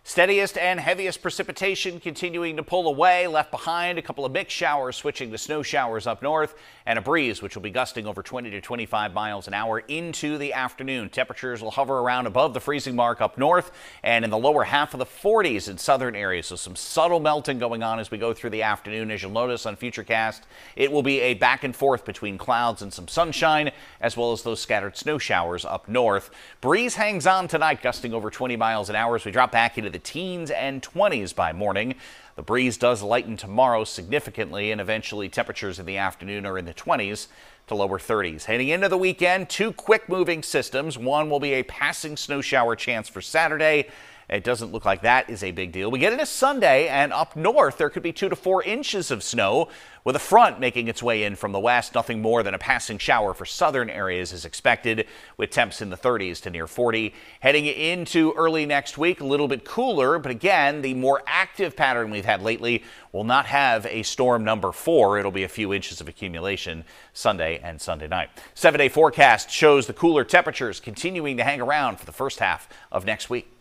Steadiest and heaviest precipitation continuing to pull away, left behind a couple of mixed showers switching to snow showers up north, and a breeze which will be gusting over 20 to 25 miles an hour into the afternoon. Temperatures will hover around above the freezing mark up north and in the lower half of the 40s in southern areas. So some subtle melting going on as we go through the afternoon. As you'll notice on Futurecast, it will be a back and forth between clouds and some sunshine, as well as those scattered snow showers up north. Breeze hangs on tonight, gusting over 20 miles an hour as we drop back into the teens and 20s by morning. The breeze does lighten tomorrow significantly, and eventually temperatures in the afternoon are in the 20s to lower 30s. Heading into the weekend, two quick-moving systems. One will be a passing snow shower chance for Saturday. It doesn't look like that is a big deal. We get into Sunday, and up north, there could be 2 to 4 inches of snow, with a front making its way in from the west. Nothing more than a passing shower for southern areas is expected, with temps in the 30s to near 40. Heading into early next week, a little bit cooler, but again, the more active pattern we've had lately will not have a storm number 4. It'll be a few inches of accumulation Sunday and Sunday night. 7-day forecast shows the cooler temperatures continuing to hang around for the first half of next week.